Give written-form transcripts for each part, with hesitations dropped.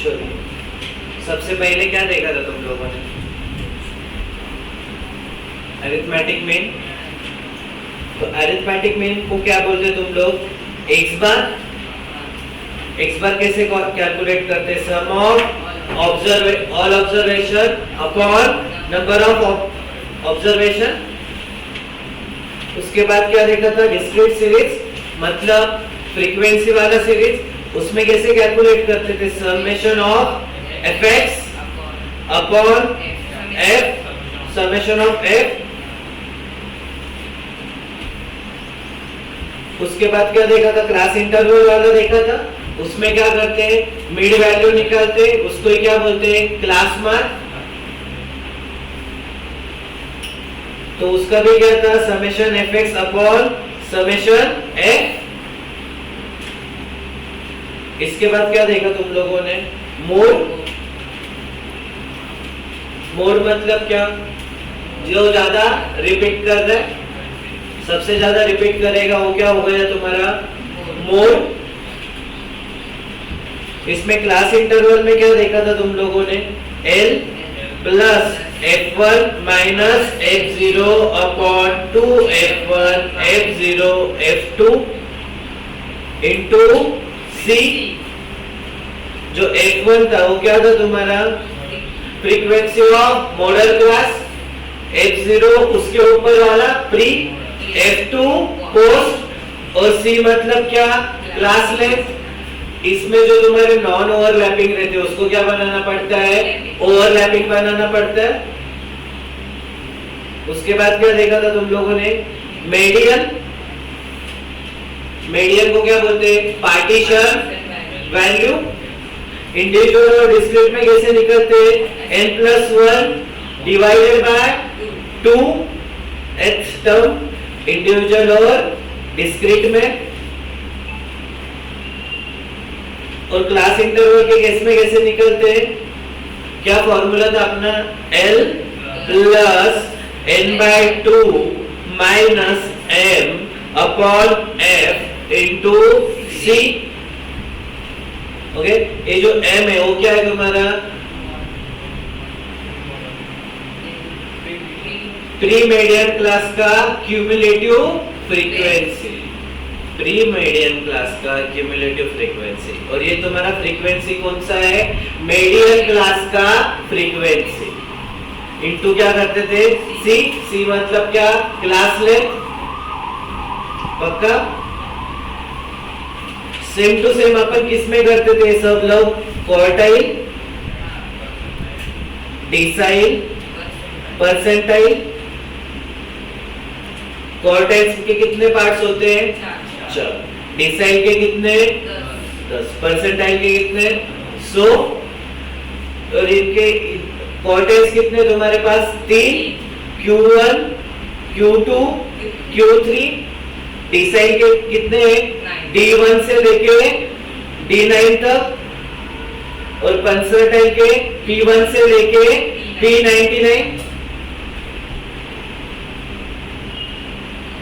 चलो, सबसे पहले क्या देखा था तुम लोगों ने? Arithmetic mean. तो अरिथमेटिक मीन को क्या बोलते हैं तुम लोग? एक्स बार। एक्स बार कैसे कैलकुलेट करते हैं? Sum of all observation upon number of observation. उसके बाद क्या देखा था? डिस्क्रीट सीरीज, मतलब फ्रीक्वेंसी वाला सीरीज। उसमें कैसे कैलकुलेट करते थे? Summation of FX upon F, summation of F. उसके बाद क्या देखा था? क्लास इंटरवल वाला देखा था। उसमें क्या करते हैं? मिड वैल्यू निकालते हैं, उसको ही क्या बोलते हैं? Class mark. तो उसका भी क्या था? Summation FX upon summation F. इसके बाद क्या देखा तुम लोगों ने? मोड। मोड मतलब क्या? जो ज्यादा रिपीट कर रहा है, सबसे ज्यादा रिपीट करेगा वो क्या हो गया तुम्हारा? मोड। इसमें क्लास इंटरवल में क्या देखा था तुम लोगों ने? L plus F1 minus F0 upon 2F1 F0 F2 into C। जो F1 था वो क्या था तुम्हारा? Frequency of model class. F0 उसके ऊपर वाला प्री, F2 पोस्ट, और C मतलब क्या? Class length. इसमें जो तुम्हारे नॉन ओवरलैपिंग रहते हैं उसको क्या बनाना पड़ता है? ओवरलैपिंग बनाना पड़ता है। उसके बाद क्या देखा था तुम लोगों ने? मेडियन। मेडियन को क्या बोलते हैं? Partition value. इंडिविजुअल और डिस्क्रीट में कैसे निकलते हैं? n+1 divided by 2 h term individual और डिस्क्रीट में। और क्लास इंटरवल के केस में कैसे निकलते हैं? क्या फॉर्मूला था अपना? L plus n/2 minus m upon f into C। Okay, ये जो m है वो क्या है तुम्हारा? प्री मेडियन क्लास का cumulative frequency. Pre median class का क्यूमुलेटिव फ्रीक्वेंसी। और ये तुम्हारा फ्रीक्वेंसी कौन सा है? मेडियन क्लास का फ्रीक्वेंसी इनटू क्या करते थे? C मतलब क्या? Class length. पक्का? सेम टू सेम अपन किस में करते थे सब लोग? Quartile, decile, percentile. क्वार्टाइल्स के कितने पार्ट्स होते हैं? डिसाइल के कितने? 10। परसेंटाइल के कितने? 100। और इनके क्वार्टाइल्स कितने तुम्हारे पास? 3, Q1 Q2 Q3। डिसाइल के कितने? D1 से लेके D9 तक। और परसेंटाइल के P1 से लेके P99।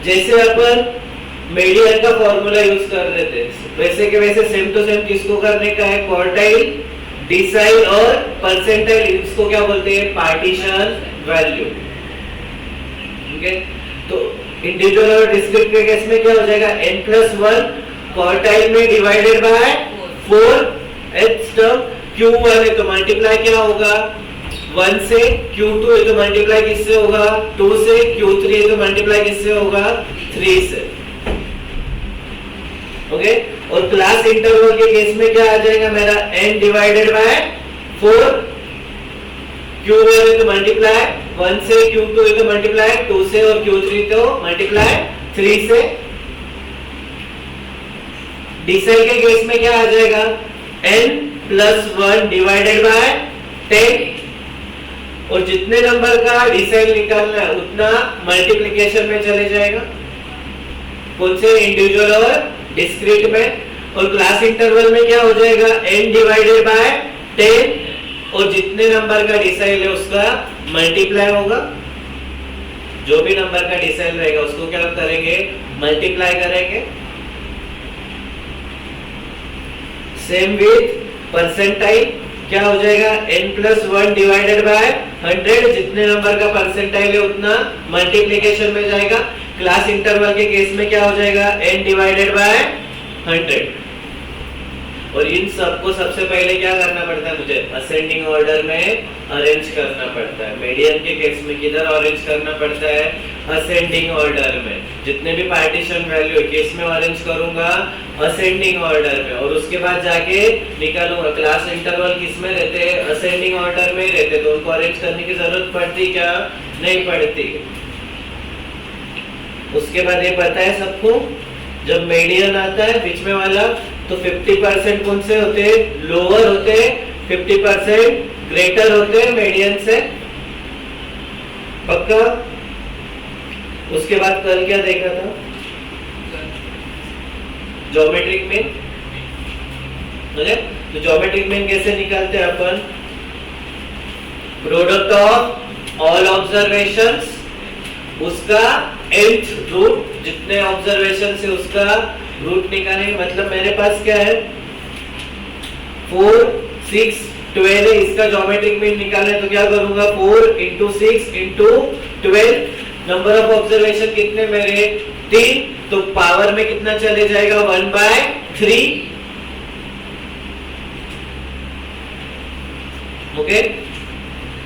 जैसे अपन मेडियन का फॉर्मूला यूज कर रहे थे वैसे के वैसे सेम टू सेम किसको करने का है? क्वार्टाइल, डिसाइल और परसेंटाइल। इसको क्या बोलते हैं? Partition value. ठीक है, तो इंडिविजुअल और डिस्क्रीट के केस में क्या हो जाएगा? n+1 क्वार्टाइल में divided by 4 h term. Q1 है तो मल्टीप्लाई क्या होगा? 1 से। Q2 है तो मल्टीप्लाई किससे होगा? 2 से। Q3 है तो मल्टीप्लाई किससे होगा? 3 से। ओके, और क्लास इंटरवल के केस में क्या आ जाएगा मेरा? n divided by 4। Q1 है तो मल्टीप्लाई 1 से, Q2 है तो मल्टीप्लाई 2 से, और Q3 तो मल्टीप्लाई 3 से। डिसाइल के केस में क्या आ जाएगा? n+1 divided by 10। और जितने नंबर का डिसाइल निकालना है उतना मल्टीप्लिकेशन में चले जाएगा। कौन से? इंडिविजुअल और डिस्क्रीट में। और क्लास इंटरवल में क्या हो जाएगा? n divided by 10। और जितने नंबर का डिसाइल है उसका मल्टीप्लाई होगा। जो भी नंबर का डिसाइल रहेगा उसको क्या करेंगे? मल्टीप्लाई करेंगे। Same with percentile. क्या हो जाएगा n+1 डिवाइडेड बाय 100, जितने नंबर का परसेंटाइल है उतना मल्टीप्लिकेशन में जाएगा। क्लास इंटरवल के केस में क्या हो जाएगा n डिवाइडेड बाय 100। और इन सबको सबसे पहले क्या करना पड़ता है मुझे असेंडिंग ऑर्डर में अरेंज करना पड़ता है। मीडियन के केस में किधर अरेंज करना पड़ता है असेंडिंग ऑर्डर में। जितने भी पार्टीशन वैल्यू केस में अरेंज करूंगा असेंडिंग ऑर्डर में, और उसके बाद जाके निकालूंगा। क्लास इंटरवल किस में रहते हैं असेंडिंग ऑर्डर में ही रहते, तो उनको अरेंज करने की जरूरत पड़ती क्या नहीं पड़ती। उसके बाद ये पता है सबको जब मीडियन आता है बीच में वाला तो 50% कौन से होते हैं लोअर होते हैं, 50% ग्रेटर होते हैं मीडियन से, पक्का। उसके बाद कल क्या देखा था ज्योमेट्रिक मीन, तो ज्योमेट्रिक मीन कैसे निकालते हैं अपन, प्रोडक्ट ऑफ ऑल ऑब्जर्वेशंस उसका nth रूट, जितने ऑब्जर्वेशन से उसका रूट निकालेंगे। मतलब मेरे पास क्या है 4 6 12 है, इसका ज्योमेट्रिक मीन निकालना है तो क्या करूंगा 4 × 6 × 12, नंबर ऑफ ऑब्जर्वेशन कितने मेरे 3, तो पावर में कितना चले जाएगा 1/3। ओके,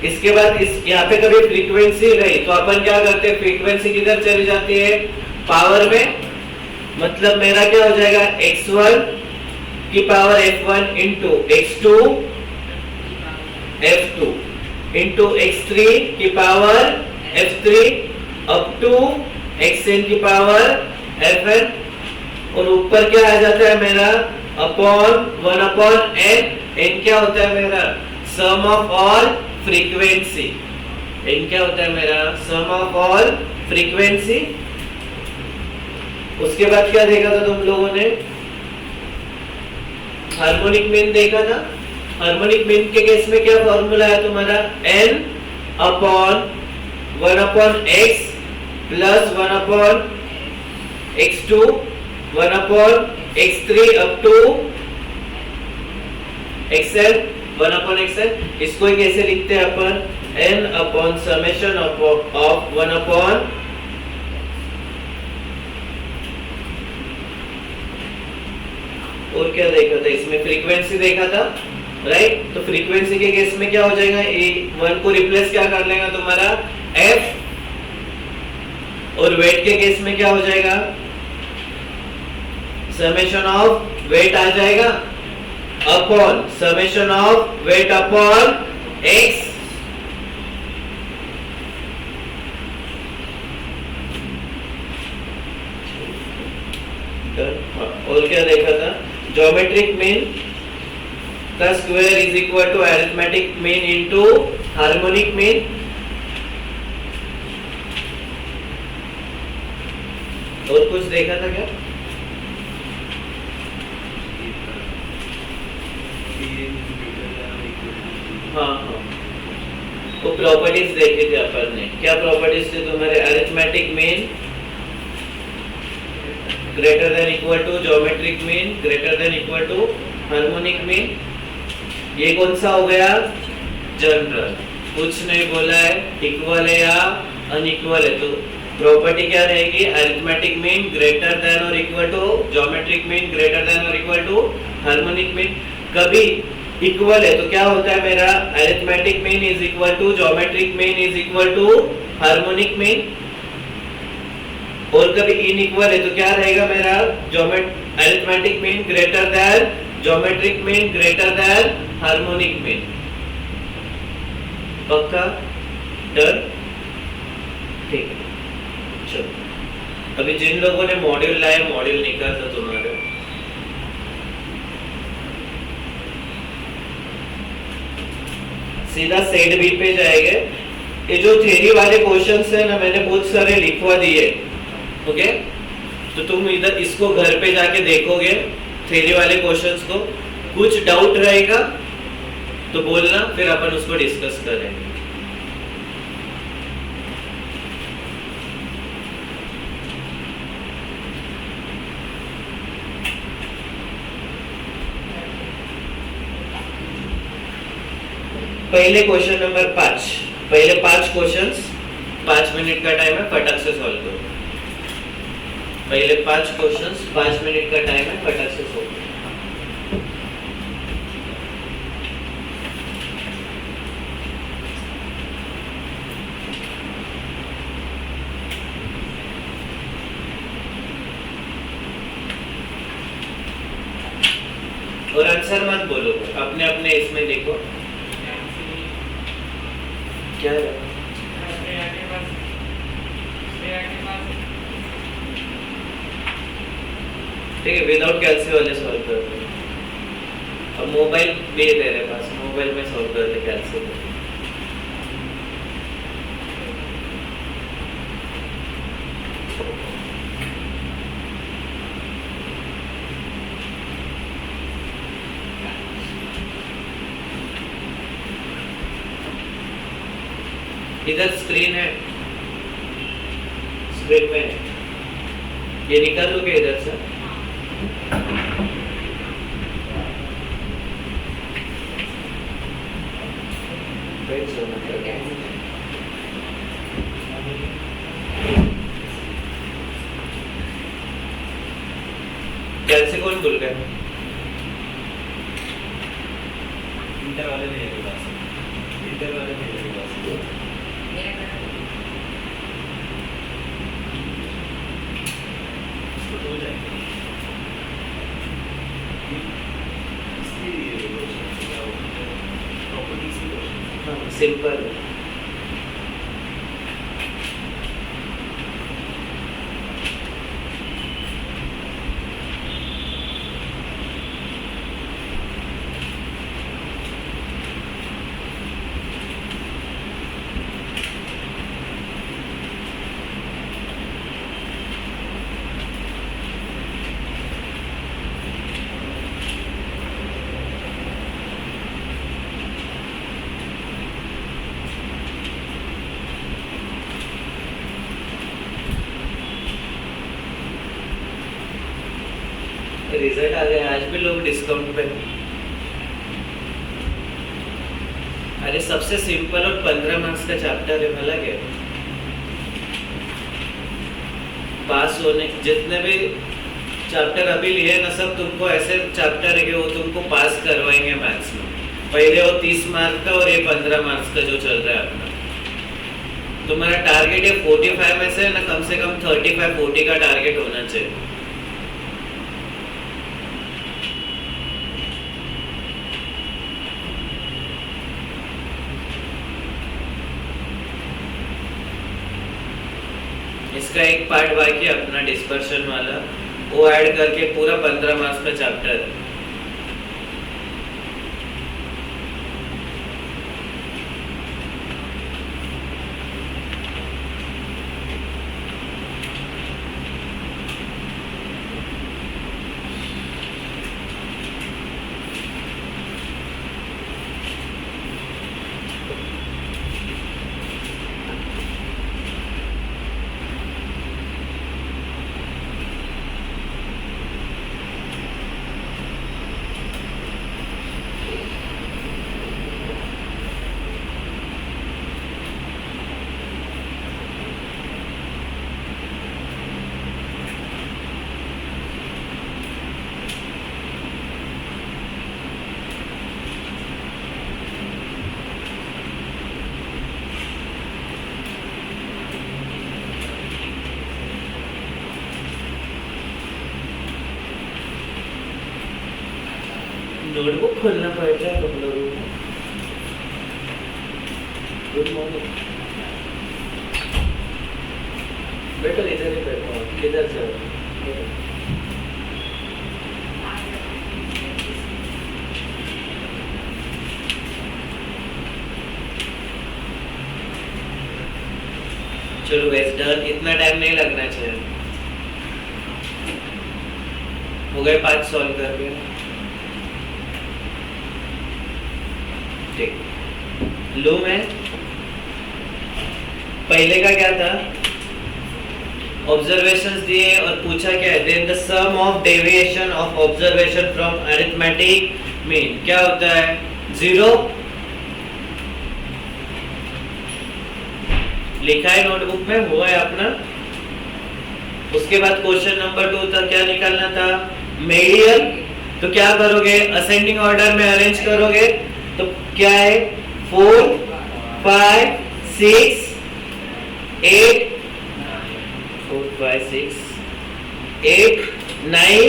इसके बाद इस यहाँ पे कभी फ्रीक्वेंसी रही तो अपन क्या करते हैं फ्रीक्वेंसी किधर चली जाती है पावर में। मतलब मेरा क्या हो जाएगा x1 की power f1 × x2 f2 × x3 की power f3 up to xn की पावर fn, और ऊपर क्या आ जाता है मेरा अपॉन 1/n। n क्या होता है मेरा सम ऑफ ऑल फ्रीक्वेंसी, n क्या होता है मेरा सम ऑफ ऑल फ्रीक्वेंसी। उसके बाद क्या देखा था तुम लोगों ने हार्मोनिक मीन देखा था। हार्मोनिक मीन के केस में क्या फॉर्मूला है तुम्हारा n upon 1/x plus 1/x2 1/x3 up to xn 1/xn। इसको ही कैसे लिखते हैं अपन n अपॉन समेशन ऑफ 1/, और क्या देखा था इसमें फ्रीक्वेंसी देखा था राइट। तो फ्रीक्वेंसी के केस में क्या हो जाएगा 1 को रिप्लेस क्या कर लेगा तुम्हारा f, और वेट के केस में क्या हो जाएगा समेशन ऑफ वेट आ जाएगा upon summation of weight upon x। और क्या देखा था ज्योमेट्रिक मीन का square is equal to arithmetic mean into harmonic mean. और कुछ देखा था क्या हाँ, तो प्रॉपर्टीज देखे थे अपन ने। क्या प्रॉपर्टीज थे तुम्हारे arithmetic mean greater than equal to geometric mean greater than equal to harmonic mean. ये कौन सा हो गया जनरल, कुछ नहीं बोला है इक्वल है या अनइक्वल है। तो प्रॉपर्टी क्या रहेगी अरिथमेटिक मीन ग्रेटर देन और equal to geometric mean greater than और इक्वल टू हार्मोनिक मीन। कभी इक्वल है तो क्या होता है मेरा arithmetic mean is equal to geometric mean is equal to harmonic mean, और कभी इनइक्वल है तो क्या रहेगा मेरा arithmetic mean greater than geometric mean greater than harmonic mean. पक्का डन ठीक है। चलो अभी जिन लोगों ने मॉड्यूल लाए मॉड्यूल निकाल था तुम्हारे सीधा सेट बी पे जाएंगे। ये जो थ्योरी वाले क्वेश्चंस है ना मैंने बहुत सारे लिखवा दिए ओके, तो तुम इधर इसको घर पे जाके देखोगे थ्योरी वाले क्वेश्चंस को, कुछ डाउट रहेगा तो बोलना फिर अपन उसको डिस्कस करेंगे। पहले क्वेश्चन नंबर 5, पहले 5 क्वेश्चंस, 5 मिनट का टाइम है, फटाक से सॉल्व करो। पहले 5 क्वेश्चंस, 5 मिनट का टाइम है, फटाक से सॉल्व करो। और आंसर मत बोलो, अपने अपने इसमें देखो क्या है। ठीक है, विदाउट कैलसी वाले सॉल्व करते हैं। अब मोबाइल भी है तेरे पास, मोबाइल में सॉल्व करते कैलसी। इधर स्क्रीन है, स्क्रीन में ये निकाल लोगे इधर से। कैसे कौन भूल गए? इंटर वाले नहीं है क्लास, इंटर वाले नहीं है क्लास। तो हो जाएगा इसकी प्रॉपर्टीज की क्वेश्चन। हाँ, सिंपल। रिजल्ट आ गया, आज भी लोग डिस्काउंट पे। अरे सबसे सिंपल और 15 मार्क्स का चैप्टर है, भला क्या पास होने। जितने भी चैप्टर अभी लिए ना, सब तुमको ऐसे चैप्टर है कि वो तुमको पास करवाएंगे मैथ्स में। पहले वो 30 मार्क्स का और ये 15 मार्क्स का जो चल रहा है अपना। तुम्हारा टारगेट है 45 में से ना कम से कम 35-40 का टारगेट होना चाहिए। इसका एक पार्ट बाकी है अपना डिस्पर्शन वाला, वो ऐड करके पूरा 15 मार्क्स का चैप्टर है। नोटबुक खोलना पड़ता है तुम लोगों को। Good morning. बैठो, इधर ही बैठो, किधर से चलो वेस्ट डन। इतना टाइम नहीं लगना चाहिए। हो गए 5 सॉल्व करके। ठीक, लो मैं पहले का क्या था, ऑब्जर्वेशंस दिए और पूछा क्या है, then the sum of deviation of observation from arithmetic mean क्या होता है 0, लिखा है नोटबुक में, वो है अपना। उसके बाद क्वेश्चन नंबर 2 था, क्या निकालना था? मीडियन। तो क्या करोगे? असेंडिंग ऑर्डर में अरेंज करोगे, तो क्या है? 4 5 6 8 4 5 6 8 9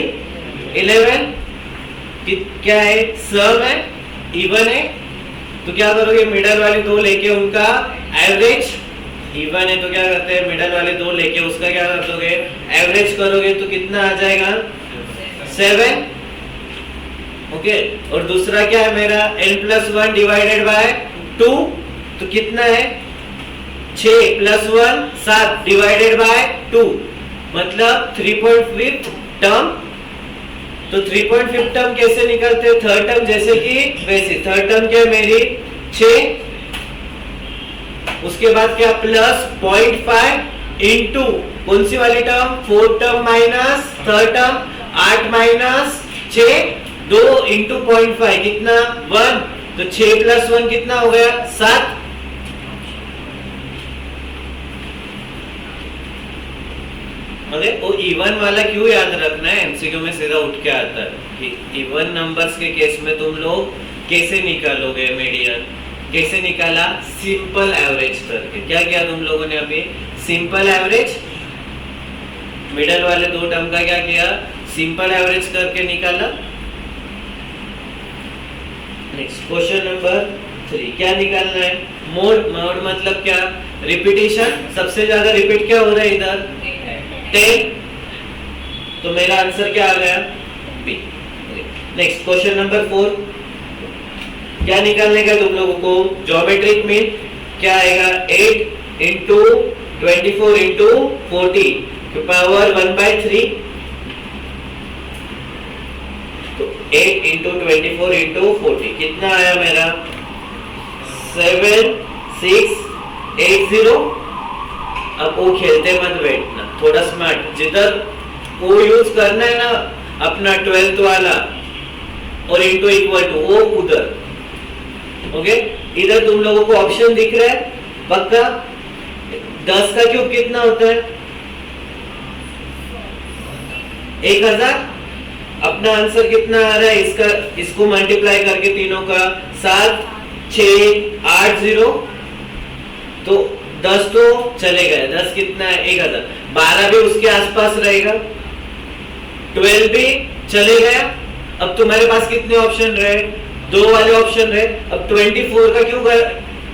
11। क्या है? सम है, इवन है। तो क्या करोगे? मिडल वाले दो लेके उनका एवरेज, इवन है तो क्या करते हैं? मिडल वाले दो लेके उसका क्या कर दोगे? एवरेज करोगे, तो कितना आ जाएगा? 7। ओके। और दूसरा क्या है मेरा? n+1 डिवाइडेड बाय 2, तो कितना है? 6 + 1 7 डिवाइडेड बाय 2, मतलब 3.5 टर्म। तो 3.5 टर्म कैसे निकलते हैं? थर्ड टर्म जैसे कि वैसे। थर्ड टर्म क्या है मेरी? 6। उसके बाद क्या? प्लस 0.5 इंटू कौन सी वाली term? 4 term minus third term, 8 minus 6, 2 into 0.5 कितना? 1। तो 6 + 1 कितना हो गया? 7। अरे वो इवन वाला क्यों याद रखना है? एमसीक्यू में सीधा उठ के आता है कि इवन नंबर्स के केस में तुम लोग कैसे निकालोगे मीडियन? कैसे निकाला? सिंपल एवरेज करके। क्या किया तुम लोगों ने अभी? Simple average. मिडल वाले दो टर्म का क्या किया? सिंपल एवरेज करके निकाला। नेक्स्ट क्वेश्चन नंबर 3, क्या निकालना है? मोड। मोड मतलब क्या? रिपीटेशन। सबसे ज्यादा रिपीट क्या हो रहा है इधर? 10। तो मेरा आंसर क्या आ गया? बी। नेक्स्ट क्वेश्चन नंबर 4, क्या निकालने का तुम लोगों को? Geometric mean. क्या आएगा? 8 इंटू 24 इंटू 40 की पावर 1/3। तो 8 इंटू 24 इंटू 40 कितना आया मेरा? 7 6 8 0। अब वो खेलते मत बैठना, थोड़ा स्मार्ट। जिधर वो यूज करना है ना अपना 12th वाला और इंटू इक्वल टू, वो उधर। ओके। इधर तुम लोगों को ऑप्शन दिख रहा है पक्का? 10 का क्यूब कितना होता है? 1000। अपना आंसर कितना आ रहा है इसका? इसको मल्टीप्लाई करके तीनों का 7 6 8 0। तो 10 तो चले गए। 10 कितना है? 1000। 12 भी उसके आसपास रहेगा, 12 भी चले गया। अब तुम्हारे पास कितने ऑप्शन रहे? 2 वाले ऑप्शन रहे। अब 24 का क्यूब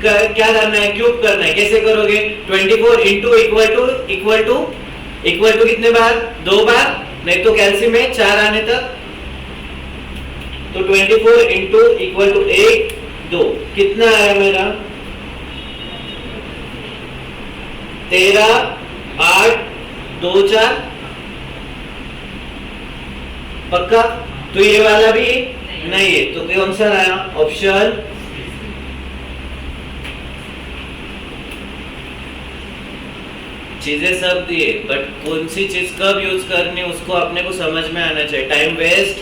क्या करना है? क्यूब करना है। कैसे करोगे? 24 इंटू इक्वल टू कितने बार? 2 बार, नहीं तो कैल्सियम में 4 आने तक। तो 24 इंटू इक्वल टू 1 2 कितना आया मेरा? 13 8 2 4। पक्का? तो ये वाला भी नहीं है, तो कौन सा आया? ऑप्शन चीजें सब दिए, बट कौन सी चीज कब यूज करनी उसको अपने को समझ में आना चाहिए। टाइम वेस्ट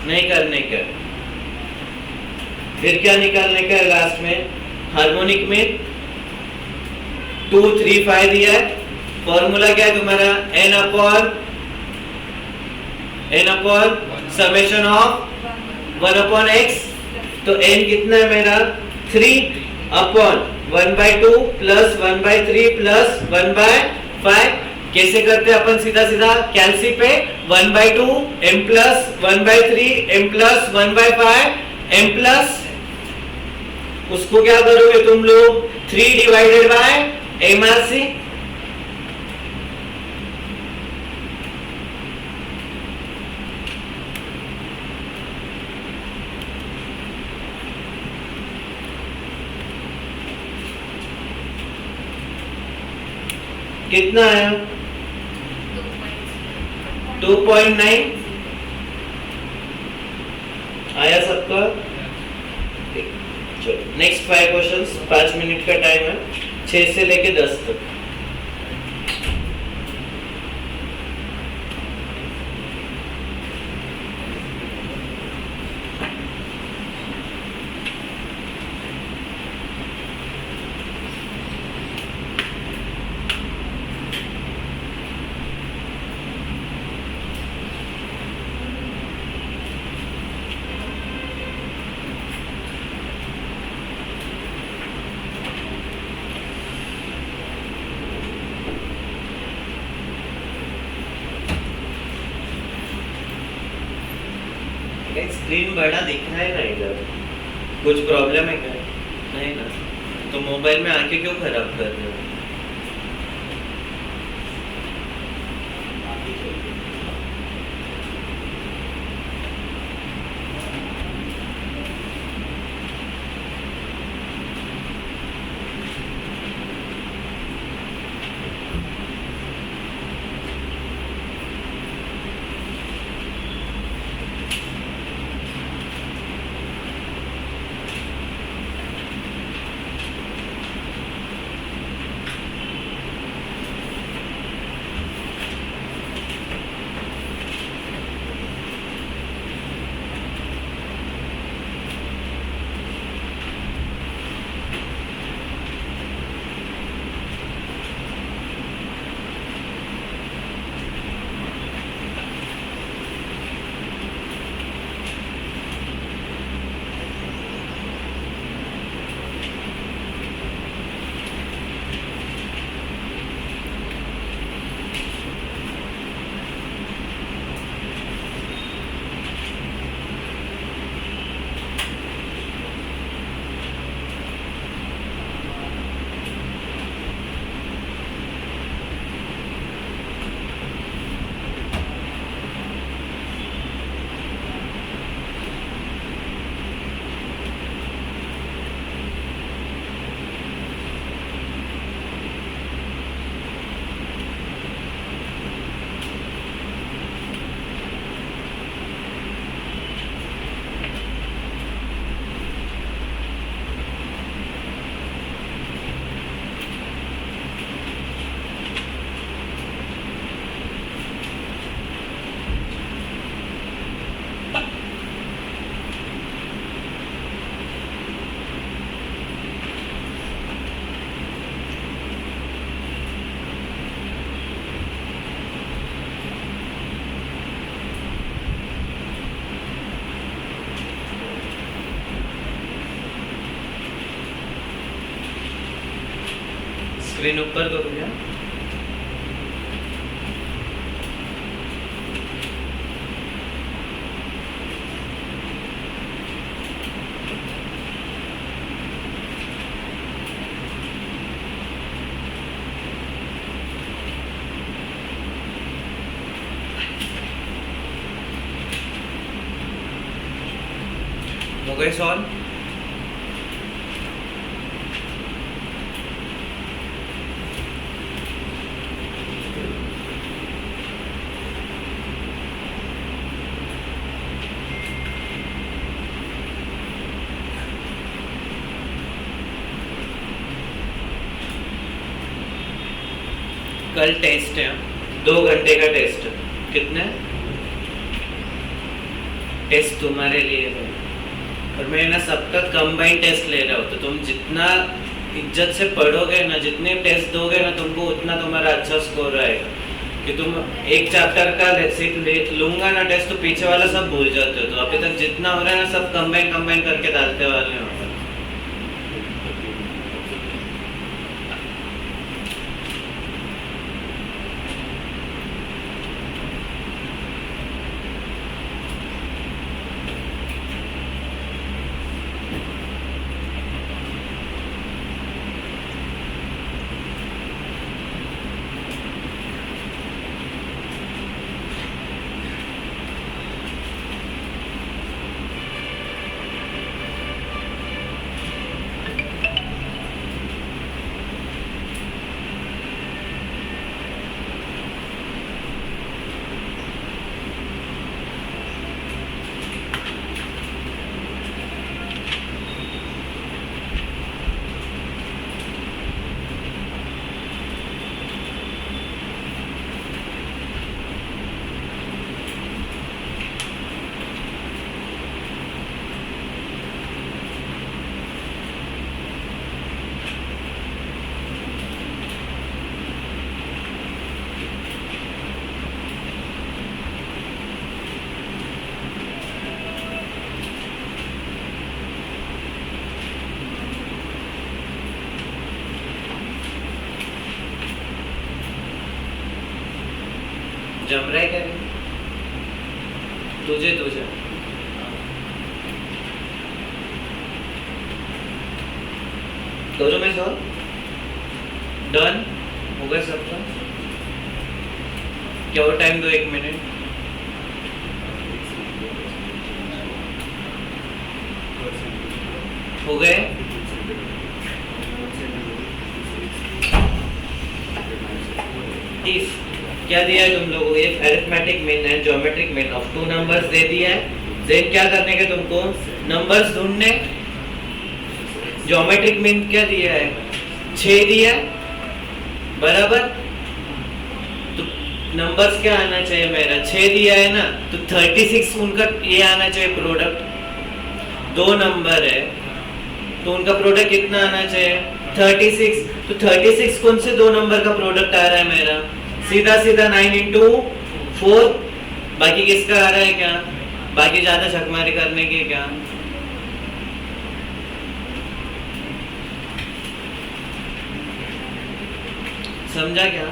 नहीं करने का। फिर क्या निकालने का है लास्ट में? हार्मोनिक में 2 3 5 दिया है। फॉर्मूला क्या है तुम्हारा? n upon summation of 1/x। तो n कितना है मेरा? 3 अपॉन 1/2 प्लस 1/3 प्लस 1/5। कैसे करते हैं अपन? सीधा सीधा कैलसी पे 1/2 m plus 1/3 m plus 1/5 m plus, उसको क्या करोगे तुम लोग? 3 डिवाइडेड बाय MRC। कितना आया? 2.9 आया सबका? चलो नेक्स्ट 5 क्वेश्चंस। 5 मिनट का टाइम है, 6 से लेके 10 तक। स्क्रीन बड़ा दिख रहा है ना इधर, कुछ प्रॉब्लम है क्या? नहीं ना, तो मोबाइल में आंखें क्यों खराब कर रहे हो? स्क्रीन ऊपर करो क्या? हो गए सॉल्व? कल टेस्ट है, 2 घंटे का टेस्ट है। कितने टेस्ट तुम्हारे लिए है, और मैं ना सबका कंबाइन टेस्ट ले रहा हूँ, तो तुम जितना इज्जत से पढ़ोगे ना, जितने टेस्ट दोगे ना तुमको, उतना तुम्हारा अच्छा स्कोर आएगा। कि तुम एक चैप्टर का लूंगा ना टेस्ट, तो पीछे वाला सब भूल जाते हो। तो अभी तक जितना हो रहा है ना, सब कंबाइन करके डालते वाले हो। जम रहा है क्या तुझे? करो मैं सॉल्व, डन हो गया सबका। क्या और टाइम दो 1 मिनट। हो गए? इफ क्या दिया है तुम लोगों को, if arithmetic mean and geometric mean of two numbers दे दिया है, देन क्या करने के तुमको, नंबर्स ढूंढने। ज्योमेट्रिक मीन क्या दिया है, 6 दिया है, बराबर। तो नंबर्स क्या आना चाहिए मेरा, 6 दिया है ना, तो 36 उनका ये आना चाहिए प्रोडक्ट। 2 नंबर है तो उनका प्रोडक्ट कितना आना चाहिए, 36। तो 36 कौन से 2 नंबर का प्रोडक्ट आ रहा है मेरा, सीधा सीधा 9 इंटू 4। बाकी किसका आ रहा है क्या, बाकी ज्यादा छकमारी करने की क्या। समझा क्या?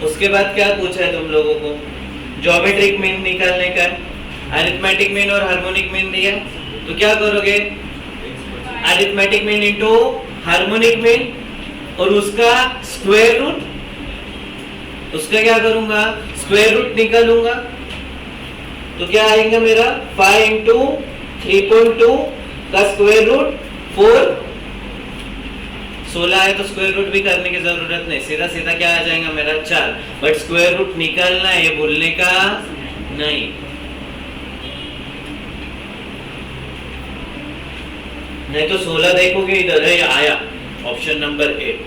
उसके बाद क्या पूछा है तुम लोगों को, ज्योमेट्रिक मीन निकालने का है, अरिथमेटिक मीन और हार्मोनिक मीन दिया है। तो क्या करोगे, arithmetic mean into harmonic mean और उसका स्क्वायर रूट, उसका क्या करूंगा, स्क्वायर रूट निकालूंगा। तो क्या आएगा मेरा, 5 इंटू 3.2 का स्क्वायर रूट 4। 16 है तो स्क्वायर रूट भी करने की जरूरत नहीं, सीधा सीधा क्या आ जाएगा मेरा 4। बट स्क्वायर रूट निकालना है, ये भूलने का नहीं। नहीं तो 16 देखोगे इधर है, आया ऑप्शन नंबर 8।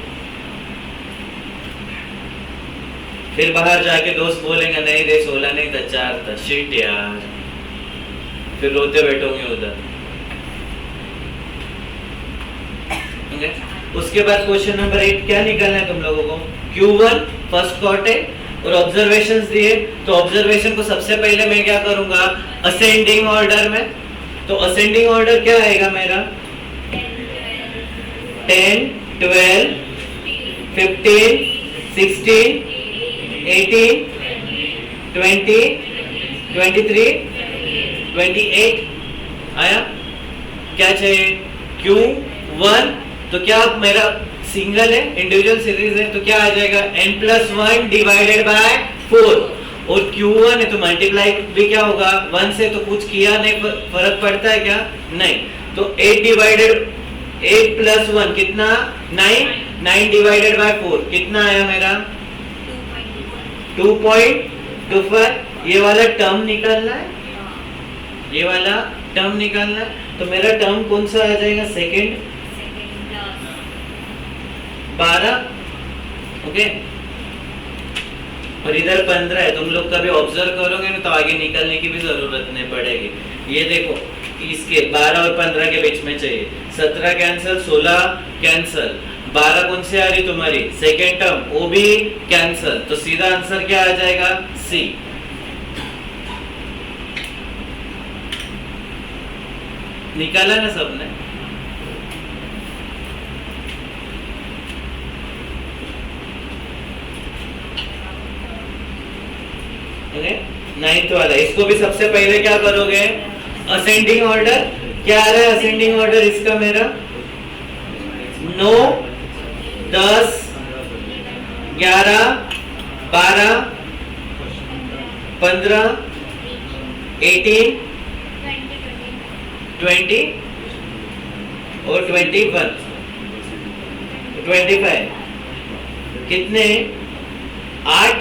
फिर बाहर जाके दोस्त बोलेंगे नहीं रे 16 नहीं था 4 था, शिट यार, फिर रोते बैठोगे उधर। उसके बाद क्वेश्चन नंबर 8 क्या निकालना है तुम लोगों को, Q1 फर्स्ट कॉट है और ऑब्जर्वेशंस दिए। तो ऑब्जर्वेशन को सबसे पहले मैं क्या करूंगा, असेंडिंग ऑर्डर में। तो असेंडिंग ऑर्डर क्या आएगा मेरा, 10, 12, 15, 16, 18, 20, 23, 28 आया। क्या चाहिए, Q1। तो क्या मेरा सिंगल है, इंडिविजुअल सीरीज है, तो क्या आ जाएगा n+1 डिवाइडेड बाय 4। और Q1 है तो मल्टीप्लाई भी क्या होगा 1 से, तो कुछ किया नहीं, फर्क पड़ता है क्या, नहीं। तो 8 डिवाइडेड 8 प्लस 1 कितना 9, 9 डिवाइडेड बाय 4 कितना आया मेरा 2.25। ये वाला टर्म निकालना है, ये वाला टर्म निकालना है। तो मेरा टर्म कौन सा आ जाएगा, सेकंड 12, ओके। और इधर 15 है, तुम लोग कभी ऑब्जर्व करोगे ना तो आगे निकलने की भी जरूरत नहीं पड़ेगी। ये देखो इसके 12 और 15 के बीच में चाहिए, 17 कैंसिल, 16 कैंसिल, 12 कौन से आ रही तुम्हारी सेकेंड टर्म, वो भी कैंसिल। तो सीधा आंसर क्या आ जाएगा, सी। निकाला ना सबने, नाइन्थ वाला। इसको भी सबसे पहले क्या करोगे, असेंडिंग ऑर्डर। क्या आ रहा है असेंडिंग ऑर्डर इसका मेरा, 9, 10, 11, 12, 15, 18, 20 और 21, 25 कितने 8।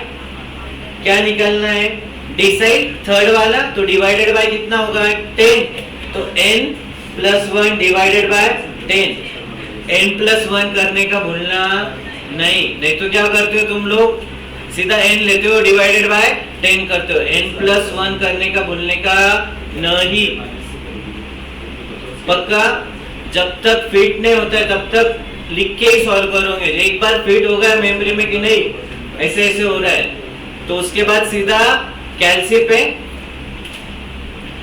क्या निकलना है, डिसाइड थर्ड वाला। तो डिवाइडेड बाय कितना होगा 10, तो n+1 डिवाइडेड बाय 10। n+1 करने का भूलना नहीं, नहीं तो क्या करते हो तुम लोग, सीधा n लेते हो डिवाइडेड बाय 10 करते हो। n+1 करने का भूलने का नहीं, पक्का। जब तक फिट नहीं होता है तब तक लिख के ही सॉल्व करोगे। एक बार फिट हो गया मेमोरी में कि नहीं, ऐसे ऐसे हो रहा है, तो उसके बाद सीधा कैलसी पे।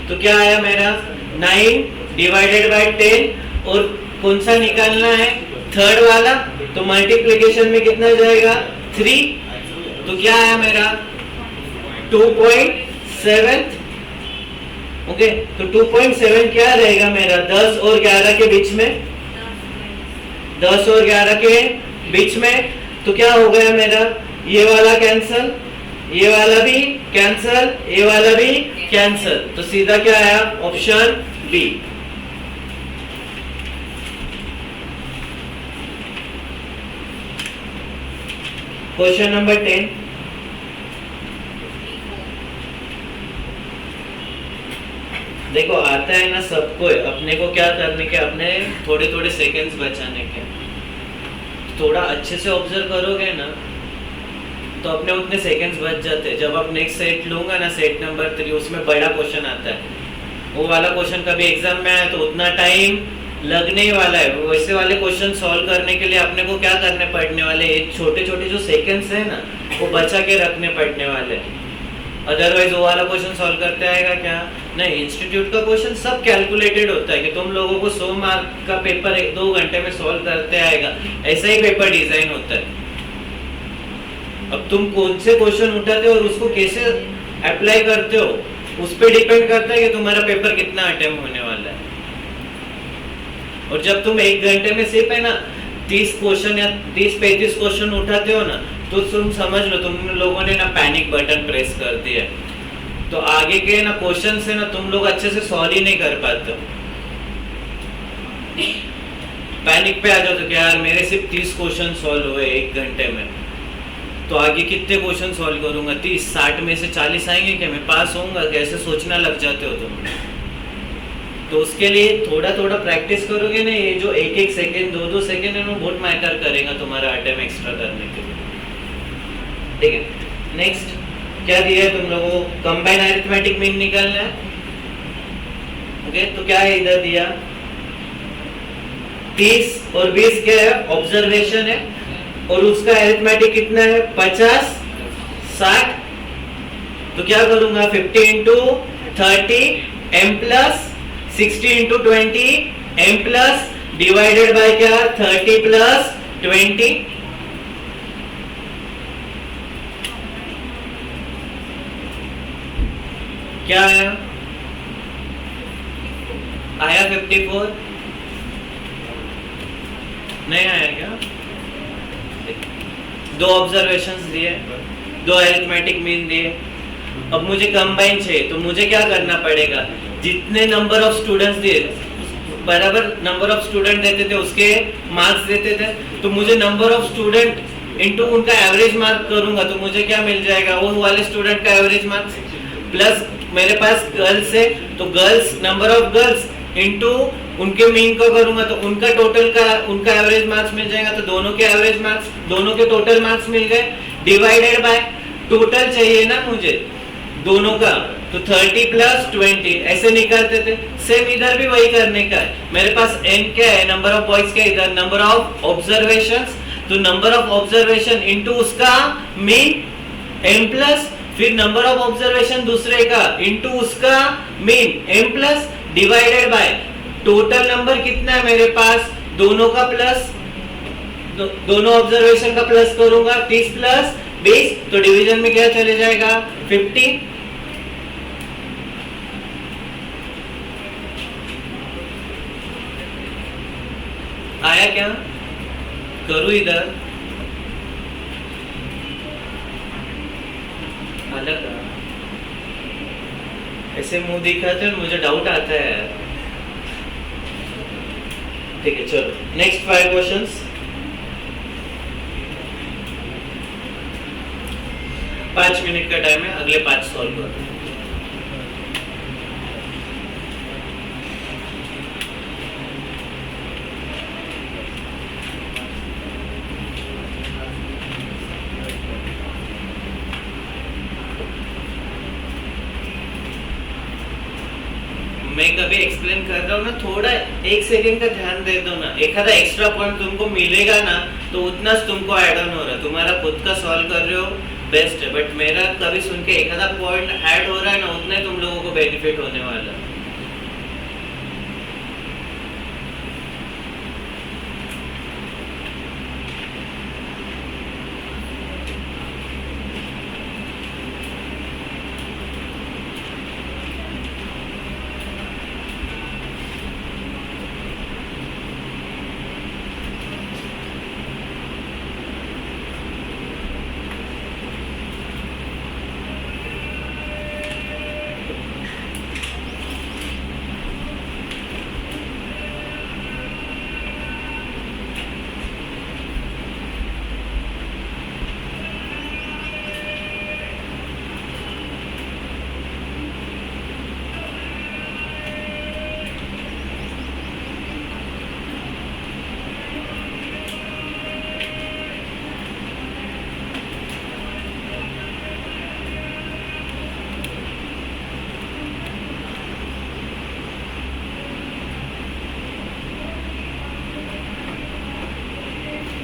तो क्या आया मेरा 9 डिवाइडेड बाय 10, और कौन सा निकालना है, थर्ड वाला। तो मल्टीप्लिकेशन में कितना जाएगा 3, तो क्या आया मेरा 2.7। ओके, तो 2.7 क्या रहेगा मेरा 10 और 11 के बीच में, 10 और 11 के बीच में, तो क्या हो गया मेरा, ये वाला कैंसल, ये वाला भी कैंसल, ये वाला भी कैंसल, तो सीधा क्या आया ऑप्शन बी। क्वेश्चन नंबर 10, देखो आता है ना सबको, अपने को क्या करने के, अपने थोड़े थोड़े सेकंड्स बचाने के, थोड़ा अच्छे से ऑब्जर्व करोगे ना तो अपने उतने सेकंड्स बच जाते हैं। जब आप नेक्स्ट सेट लूंगा ना, सेट नंबर 3, उसमें बड़ा क्वेश्चन आता है, वो वाला क्वेश्चन कभी एग्जाम में आया तो उतना टाइम लगने ही वाला है। वैसे वाले क्वेश्चन सॉल्व करने के लिए अपने को क्या करने पड़ने वाले, ये छोटे छोटे जो सेकंड्स है ना वो बचा के रखने पड़ने वाले, अदरवाइज वो वाला क्वेश्चन सॉल्व करते आएगा क्या, नहीं। इंस्टीट्यूट का क्वेश्चन सब कैलकुलेटेड होता है कि तुम लोगों को 100 मार्क का पेपर 1-2 घंटे में सॉल्व करते आएगा, ऐसा ही पेपर डिजाइन होता है। अब तुम कौन से क्वेश्चन उठाते हो और उसको कैसे अप्लाई करते हो, उस पर डिपेंड करता है कि तुम्हारा पेपर कितना अटेम्प्ट होने वाला है। और जब तुम 1 घंटे में सिर्फ है ना 30 क्वेश्चन या 30-35 क्वेश्चन उठाते हो ना, तो तुम समझ लो तुम लोगों ने ना पैनिक बटन प्रेस कर दिया, तो आगे के ना क्वेश्चन से ना तुम लोग अच्छे से सॉल्व ही नहीं कर पाते। पैनिक पे आ जाओ तो क्या यार मेरे सिर्फ 30 क्वेश्चन सॉल्व हुए 1 घंटे में, तो आगे कितने क्वेश्चन सॉल्व करूंगा, 30-60 में से 40 आएंगे क्या, मैं पास होऊंगा, कैसे सोचना लग जाते हो तुम। तो उसके लिए थोड़ा थोड़ा प्रैक्टिस करोगे ना, ये जो 1-1 सेकंड 2-2 सेकंड है ना बहुत मैटर करेगा तुम्हारा अटेम्प्ट एक्स्ट्रा करने के लिए, ठीक है। नेक्स्ट क्या दिया है तुम लोगों को, कंबाइन अरिथमेटिक मीन निकालना है, ओके। तो क्या है इधर दिया, 30 और 20 क्या है ऑब्जर्वेशन है, और उसका अरिथमेटिक कितना है 50 60, तो क्या करूंगा 50 into 30 m plus 60 into 20 m plus divided by क्या 30 प्लस 20, क्या आया, आया 54, नहीं आया क्या, 2 ऑब्जर्वेशंस दिए, 2 अरिथमेटिक मीन दिए। अब मुझे कंबाइन चाहिए, तो मुझे क्या करना पड़ेगा, जितने नंबर ऑफ स्टूडेंट्स दिए बराबर नंबर ऑफ स्टूडेंट देते थे उसके मार्क्स देते थे, तो मुझे नंबर ऑफ स्टूडेंट इनटू उनका एवरेज मार्क करूंगा तो मुझे क्या मिल जाएगा, वो वाले स्टूडेंट का एवरेज मार्क्स, प्लस मेरे पास गर्ल्स है तो girls number of girls into उनके मीन को करूंगा तो उनका टोटल का उनका एवरेज मार्क्स मिल जाएगा, तो दोनों के एवरेज मार्क्स दोनों के टोटल मार्क्स मिल गए, डिवाइडेड बाय टोटल चाहिए ना मुझे दोनों का, तो 30 प्लस 20 ऐसे निकालते थे। सेम इधर भी वही करने का है, मेरे पास n क्या है, नंबर ऑफ बॉयज क्या है, इधर नंबर ऑफ ऑब्जर्वेशंस, तो नंबर ऑफ ऑब्जर्वेशन इनटू उसका मीन m प्लस, फिर नंबर ऑफ ऑब्जर्वेशन दूसरे का इनटू उसका mean m plus divided by total number कितना है मेरे पास, दोनों का प्लस, दोनों ऑब्जर्वेशन का प्लस करूंगा 30 प्लस 20, तो डिवीजन में क्या चले जाएगा 50, आया क्या, करूं इधर अलग, ऐसे मुंह दिखाते हैं मुझे डाउट आता है यार, ठीक है। चलो नेक्स्ट 5 क्वेश्चंस, 5 मिनट का टाइम है, अगले 5 सॉल्व करो। मैं कभी एक्सप्लेन कर रहा हूँ ना, थोड़ा 1 सेकंड का ध्यान दे दो ना, एक आधा एक्स्ट्रा पॉइंट तुमको मिलेगा ना तो उतना तुमको ऐड ऑन हो रहा है, तुम्हारा खुद का सॉल्व कर रहे हो बेस्ट है, बट मेरा कभी सुन के एक आधा पॉइंट ऐड हो रहा है ना, उतना ही तुम लोगों को बेनिफिट होने वाला है।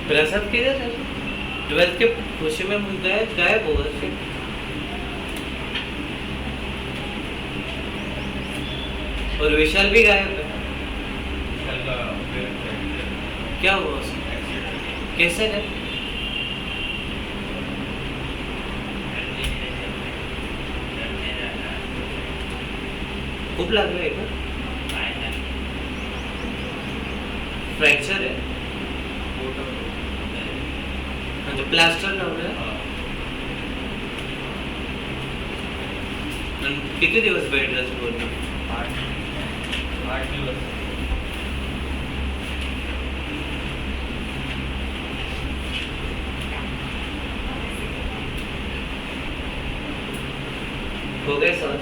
प्रसाद किधर है? 12th के खुशी में गायब होगा फिर। और विशाल भी गायब है। क्या हुआ उसको? कैसे है? खूप लागलंय का? फ्रॅक्चर आहे म्हणजे प्लास्टर लावलंय? आणि किती दिवस बेड रेस्ट बोललो? 8 दिवस. हो गए सर?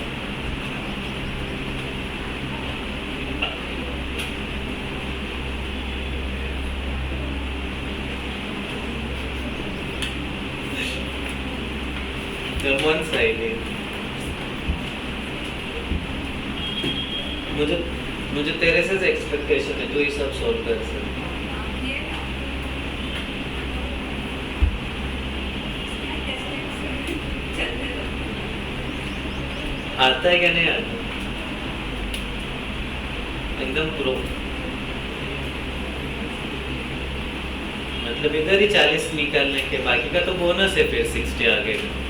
वन साइड है। मुझे तेरे से एक्सपेक्टेशन है, तू ये सब सॉल्व कर सकता। आता है क्या नहीं आता? एकदम प्रो। मतलब इधर ही 40 निकालने के, बाकी का तो बोनस है फिर 60 आगे का।